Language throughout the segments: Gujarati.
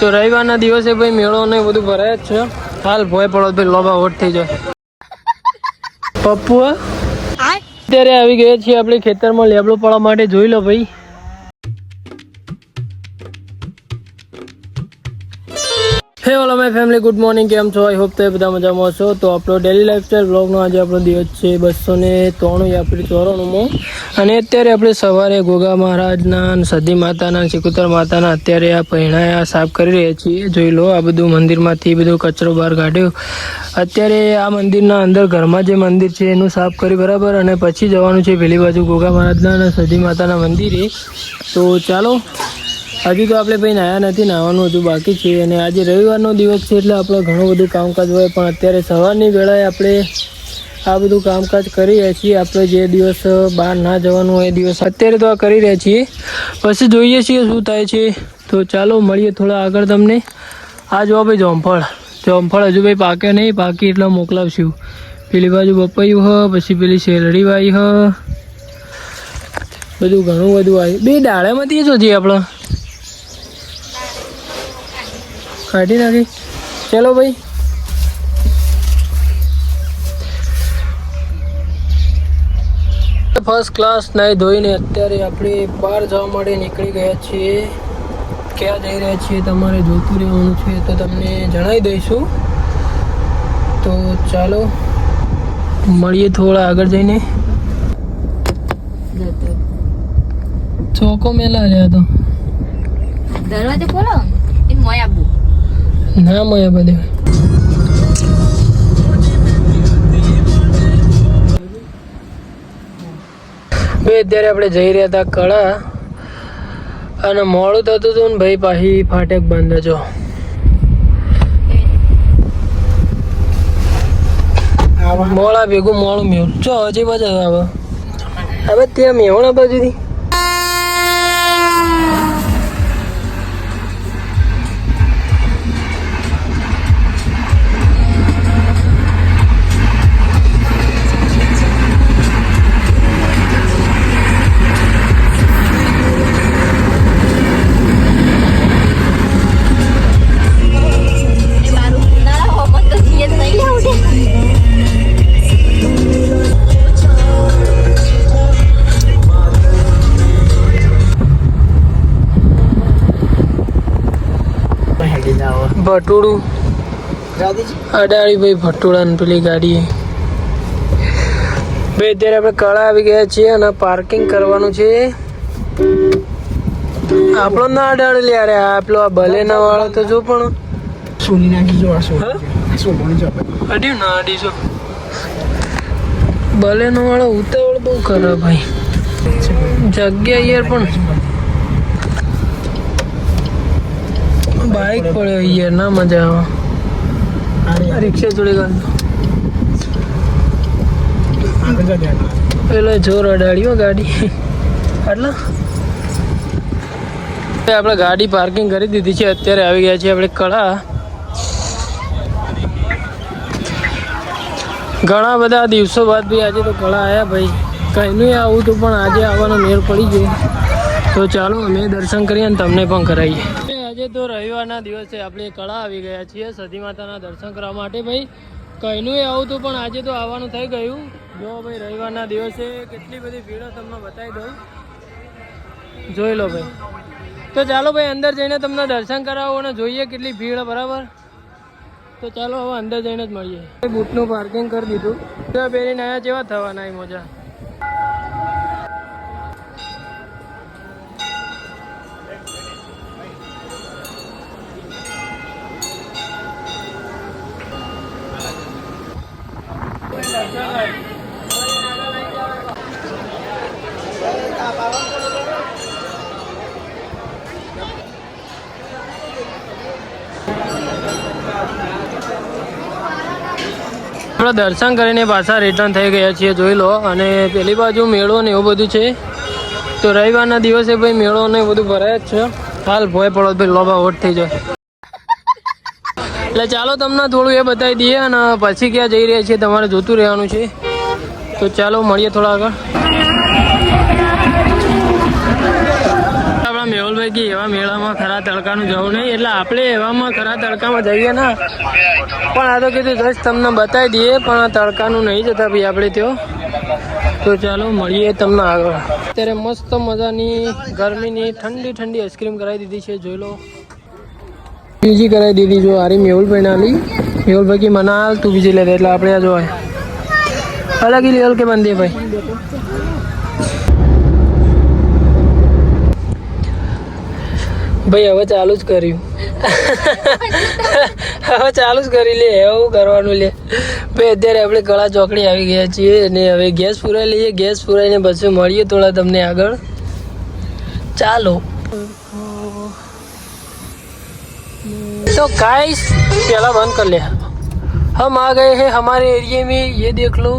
તો રવિવારના દિવસે ભાઈ મેળો ને બધું ભરાય જ છે. હાલ ભોય પડો ભાઈ લોબા હોટ થઈ જાય. પપ્પુ અત્યારે આવી ગયા છીએ આપણે ખેતરમાં લેબડો પાડવા માટે. જોઈ લો ભાઈ. હે ઓલા માય ફેમિલી, ગુડ મોર્નિંગ. કેમ છો? આઈ હોપ તો બધા મજામાં છો. તો આપણો ડેલી લાઈફસ્ટાઈલ બ્લોગનો આજે આપણો દિવસ છે 293 આપણી 94મો. અને અત્યારે આપણે સવારે ગોગા મહારાજના, સદી માતાના, સિકુતર માતાના અત્યારે આ પૈણાયા સાફ કરી રહ્યા છીએ. જોઈ લો, આ બધું મંદિરમાંથી બધો કચરો બહાર કાઢ્યો. અત્યારે આ મંદિરના અંદર ઘરમાં જે મંદિર છે એનું સાફ કરી બરાબર, અને પછી જવાનું છે પેલી બાજુ ગોગા મહારાજના અને સદી માતાના મંદિરે. તો ચાલો. હજી તો આપણે ભાઈ નાયા નથી, નાવાનું હજુ બાકી છે. અને આજે રવિવારનો દિવસ છે એટલે આપણે ઘણું બધું કામકાજ હોય, પણ અત્યારે સવારની વેળાએ આપણે આ બધું કામકાજ કરી રહ્યા છીએ. આપણે જે દિવસ બહાર ના જવાનું હોય એ દિવસ અત્યારે તો આ કરી રહ્યા છીએ, પછી જોઈએ છીએ શું થાય છે. તો ચાલો મળીએ થોડા આગળ તમને. આ જો ભાઈ જોમફળ હજુ ભાઈ પાકે નહીં, પાકી એટલે મોકલાવશું. પેલી બાજુ પપૈયું હ, પછી પેલી શેરડી વાઈ હ, બધું ઘણું બધું આવ્યું. બે ડાળામાંથી શું છે આપણે કાઢી નાખી. ચલો ભાઈ. ફર્સ્ટ ક્લાસ નાહી ધોઈને અત્યારે આપણે બહાર જવા માટે નીકળી ગયા છીએ. ક્યાં જઈ રહ્યા છીએ તમારે જોતું રહેવાનું છે તો તમને જણાવી દઈશું. તો ચાલો મળીએ થોડા આગળ જઈને. ચોકો મેલા રહ્યા તો દરવાજો ખોલો. એ મોય આબુ ના મોય બધે બે. અત્યારે આપણે જઈ રહ્યા હતા કળા, અને મોડું થતું હતું ને ભાઈ, પાછી ફાટક બંધ છો. મોડા ભેગું મોડું મેળવું ચો હજી બાજુ આવે. હવે ત્યાં મેવણા બાજુથી ભટુડું અડાડી ભાઈ, ભટુડા ને પેલી ગાડી ભાઈ. અત્યારે આપણે કળા આવી ગયા છીએ અને પાર્કિંગ કરવાનું છે. આપણો ના અડાડે લે યાર, આપણો આ ભલેના વાળો તો જો પણ સોની નાખી જો અડ્યું ના અડીશો. ભલેનો વાળો ઉતાવળ બહુ ખરાબ ભાઈ. જગ્યા યાર, પણ બાઇક પડ્યો યાર, ના મજા આવે. રિક્ષા જોડે ગયો પેલો જોર અડાડ્યો ગાડી એટલે આપણે ગાડી પાર્કિંગ કરી દીધી છે. અત્યારે આવી ગયા છીએ આપણે કળા. ઘણા બધા દિવસો બાદ બી આજે તો કળા આવ્યા ભાઈ. કંઈનું આવું તો પણ આજે આવવાનો મેળ પડી ગયો. તો ચાલો અમે દર્શન કરીએ અને તમને પણ કરાવીએ. આજે તો રવિવારના દિવસે આપણે કળા આવી ગયા છીએ સદી માતાના દર્શન કરવા માટે ભાઈ. કંઈનું આવું તો પણ આજે તો આવવાનું થઈ ગયું. જો ભાઈ રવિવારના દિવસે કેટલી બધી ભીડો તમને બતાવી દઉં, જોઈ લો ભાઈ. તો ચાલો ભાઈ અંદર જઈને તમને દર્શન કરાવો અને જોઈએ કેટલી ભીડ બરાબર. તો ચાલો હવે અંદર જઈને જ મળીએ. બૂટનું પાર્કિંગ કરી દીધું. તો પહેરીને આવ્યા જેવા થવાના એ મજા. આપણે દર્શન કરીને પાછા રિટર્ન થઈ ગયા છીએ, જોઈ લો. અને પેલી બાજુ મેળો ને એવું બધું છે. તો રવિવારના દિવસે ભાઈ મેળો ને બધું ભરાય જ છે. હાલ ભોય પડો ભાઈ, લોબા હોટ થઈ જાય. એટલે ચાલો તમને થોડું એ બતાવી દઈએ અને પછી ક્યાં જઈ રહ્યા છીએ તમારે જોતું રહેવાનું છે. તો ચાલો મળીએ થોડા આગળ. આપણા મેહુલભાઈ કે એવા મેળામાં ખરા તડકાનું જવું નહીં, એટલે આપણે એવામાં ખરા તડકામાં જઈએ ના. પણ આ તો કીધું જસ્ટ તમને બતાવી દઈએ, પણ આ તડકાનું નહીં જતા ભાઈ આપણે ત્યાં. તો ચાલો મળીએ તમને આગળ. અત્યારે મસ્ત મજાની ગરમીની ઠંડી ઠંડી આઈસ્ક્રીમ કરાવી દીધી છે, જોઈ લો. બીજી કરાવી દીધી જો આરી મેહુલભાઈ નાલી. મેહુલભાઈ કે મને હાલ તું બીજી લે, એટલે આપણે આ જો અલગ ही लेवल के बंदे भाई. ભાઈ હવે ચાલુ જ કર્યું. હવે ચાલુ જ કરી લે, એવું કરવાનું લે ભાઈ. અત્યારે આપણે કળા ચોકડી આવી ગયા છીએ અને હવે ગેસ પુરાઈ લઈએ. ગેસ પુરાઈને પછી મળીએ થોડા તમને આગળ. ચાલો. तो गाइस पहला बंद कर लिया. हम आ गए हैं हमारे एरिया में. ये देख लो,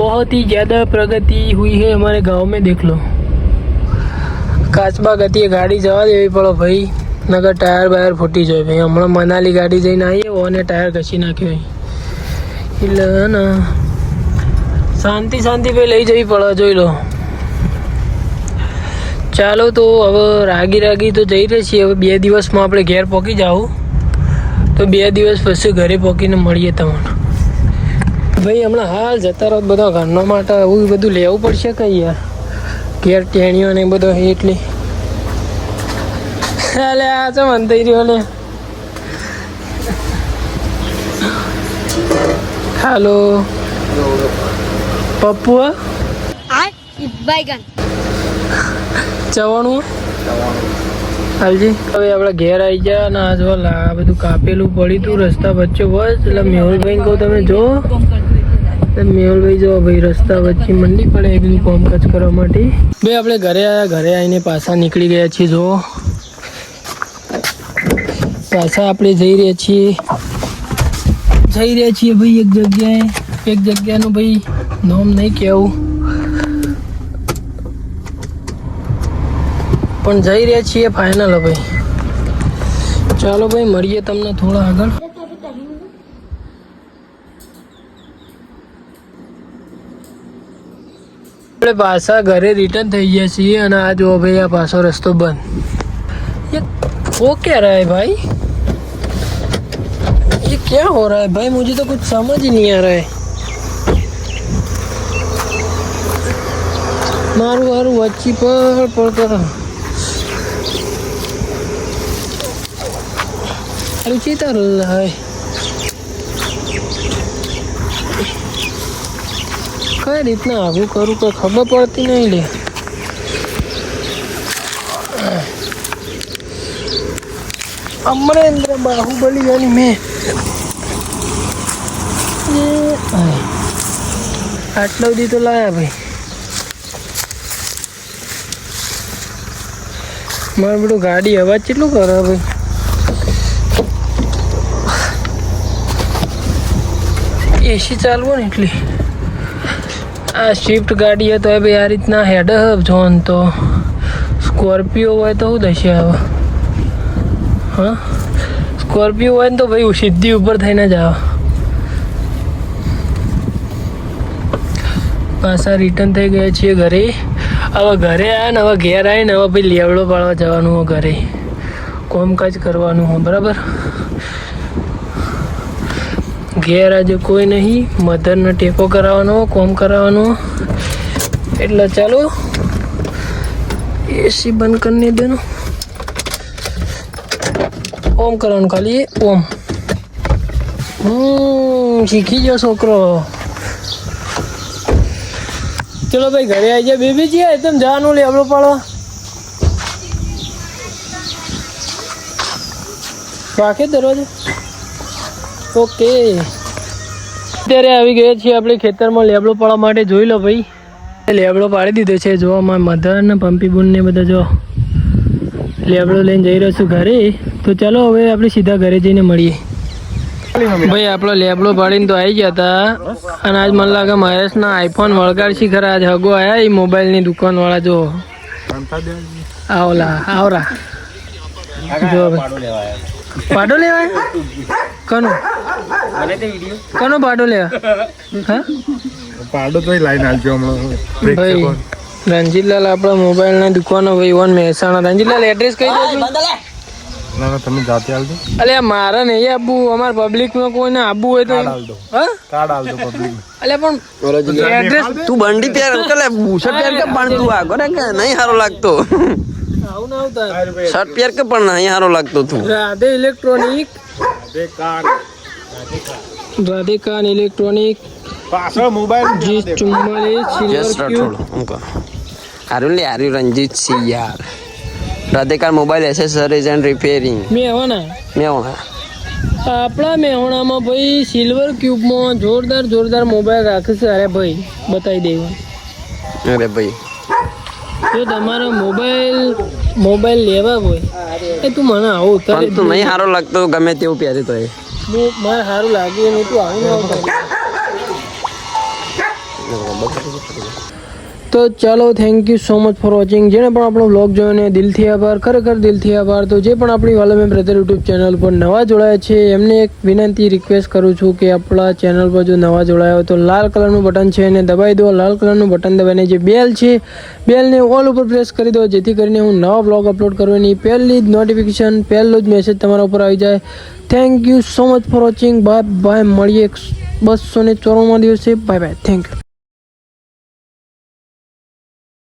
बहुत ही ज़्यादा प्रगति हुई है हमारे गांव में. देख लो, કાચબા ગતિએ ગાડી જવા દેવી પડે ભાઈ, નકર ટાયર બાયર ફૂટી જાય ભાઈ. હમણાં મનાલી ગાડી જઈને આવીએ અને ટાયર ઘસી નાખ્યો એટલે ને શાંતિ શાંતિ ભાઈ લઈ જવી પડે, જોઈ લો. ચાલો તો હવે રાગી રાગી તો જઈ રહી છીએ. હવે 2 દિવસમાં આપણે ઘેર પહોંચી જાઉં, તો 2 દિવસ પછી ઘરે પહોંચીને મળીએ તમને ભાઈ. હમણાં હાલ જતા રહો બધા ઘરના માટે એવું બધું લેવું પડશે કઈ યાર, ઘેર ટેણીઓ ને બધો એટલે હાલે આ છે મન થઈ રહ્યો ને. હાલો પપ્પુ ચવાણું હાલજી. હવે આપણે ઘેર આવી ગયા અને આ જો આ બધું કાપેલું પડ્યું હતું રસ્તા વચ્ચે બસ. એટલે મેહુલભાઈ કહું તમે જો, મેહુલભાઈ જો ભાઈ રસ્તા વચ્ચે મંડી પડે એ બધું કામકાજ કરવા માટે. ભાઈ આપણે ઘરે આવ્યા, ઘરે આવીને પાછા નીકળી ગયા છીએ. જો પાછા આપણે જઈ રહ્યા છીએ ભાઈ એક જગ્યાએ. એક જગ્યાનું ભાઈ નામ નહીં કહેવું, પણ જઈ રહ્યા છીએ ફાઇનલ ભાઈ. ચાલો ભાઈ મળીએ તમને થોડા આગળ. આપણે પાછા ઘરે રિટર્ન થઈ ગયા છીએ અને આ જો ભાઈ આ પાછો રસ્તો બંધ. ये वो क्या रहा है भाई, ये क्या हो रहा है भाई, मुझे तो कुछ समझ ही नहीं आ रहा है. मारू मारू वच्ची पर पड़ता रुचिता है. કઈ રીતના આવું કરું કોઈ ખબર પડતી નહીં લે. અમરેન્દ્ર બાહુબલી જાની મેં આટલા સુધી તો લાયા ભાઈ. મારું બધું ગાડી અવાજ કેટલું કરે ભાઈ. એસી ચાલવો ને એટલે આ સ્વિફ્ટ ગાડી તો ભાઈ આ રીતના હેડ હબ જોન. તો સ્કોર્પિયો હોય તો શું થશે હવે? હા સ્કોર્પિયો હોય ને તો ભાઈ સીધી ઉપર થઈને જ આવે. પાછા રિટર્ન થઈ ગયા છીએ ઘરે. હવે ઘરે આવ્યા ને હવે ઘેર આવીને હવે ભાઈ લેવડો પાડવા જવાનું હોય ઘરે, કામકાજ કરવાનું હોય બરાબર. ઘેર આજે કોઈ નહીં, મધરનો ટેકો કરાવવાનો, કોમ કરાવવાનો. એટલે ચાલો એસી બંધ કરીને દેનો. ઓમ કરવાનું ખાલી ઓમ. શીખી ગયો છોકરો. ચલો ભાઈ ઘરે આવી જાય. બેબીજી એકદમ જવાનું લેવડો પાડો. રાખે દરવાજો. ઓકે અત્યારે આવી ગયા છીએ આપણે ખેતરમાં લેબડો પાડવા માટે. જોઈ લો ભાઈ લેબડો પાડી દીધો છે. જો અમારા મધર ને પંપી બુન ને બધા જો લેબડો લઈને જઈ રહ્યો છું ઘરે. તો ચાલો હવે આપણે સીધા ઘરે જઈને મળીએ. ભાઈ આપણો લેબડો પાડીને તો આવી ગયા હતા અને આજ મને લાગે મહેશના આઈફોન વળગાડશી ખરા. આજ હગો આવ્યા એ મોબાઈલની દુકાનવાળા. જો આવલા આવરા જો પાડો લેવાય. કનો કનો પાડો લેવા? હા પાડો તો લાઈન આલજો હમણાં ભાઈ. રંજીતલાલ આપણા મોબાઈલના દુકાનો ભાઈ વન મહેસાણા. રંજીતલાલ એડ્રેસ કહી દેજો. ના તમે જાતે આલ દો. અલ્યા મારે નહીં આપવું, અમાર પબ્લિકમાં કોઈને આપવું હોય તો હા કાર્ડ આલ દો પબ્લિક. અલ્યા પણ એડ્રેસ તું બંડી પહેર અંકલ બુશર્ટ પહેર કે પણ તું આગો ને કે નહીં સારો લાગતો આવું ના આવતા. શર્ટ પહેર કે પણ નહીં સારો લાગતો તું રાધે ઇલેક્ટ્રોનિક, રાધેકાન ઇલેક્ટ્રોનિક પાછળ mobile G44 yes silver cube. Rathod uncle હારું રંજીત સિંહ યાર રાધેકાર મોબાઈલ એસેસરીઝ એન્ડ રિપેરિંગ મેહોણા. મેં આપણા મેહોણામાં ભાઈ સિલ્વર ક્યુબમાં જોરદાર મોબાઈલ રાખે છે. અરે ભાઈ બતાવી દેવા. અરે ભાઈ જો તમારો મોબાઈલ લેવા હોય એ તું મને આવું ઉતારે પણ તું નહીં સારો લાગતો ગમે તેવું પહેરે તો મારે સારું લાગ્યું નહીં તું આવું ના ઉતારે. તો ચાલો thank you so much for watching. જેને પણ આપણો બ્લોગ જોયો ને દિલથી આભાર, ખરેખર દિલથી આભાર. તો જે પણ આપણી વાલમે બ્રધર યુટ્યુબ ચેનલ પર નવા જોડાયા છે એમને એક વિનંતી રિક્વેસ્ટ કરું છું કે આપણા ચેનલ પર જો નવા જોડાયા હોય તો લાલ કલરનું બટન છે એને દબાવી દો. લાલ કલરનું બટન દબાવીને જે બેલ છે બેલને ઓલ ઉપર પ્રેસ કરી દો, જેથી કરીને હું નવા બ્લોગ અપલોડ કરવાની પહેલી જ નોટિફિકેશન, પહેલો જ મેસેજ તમારા ઉપર આવી જાય. Thank you so much for watching. Bye bye. મળીએ 294 દિવસે. Bye bye. Thank you.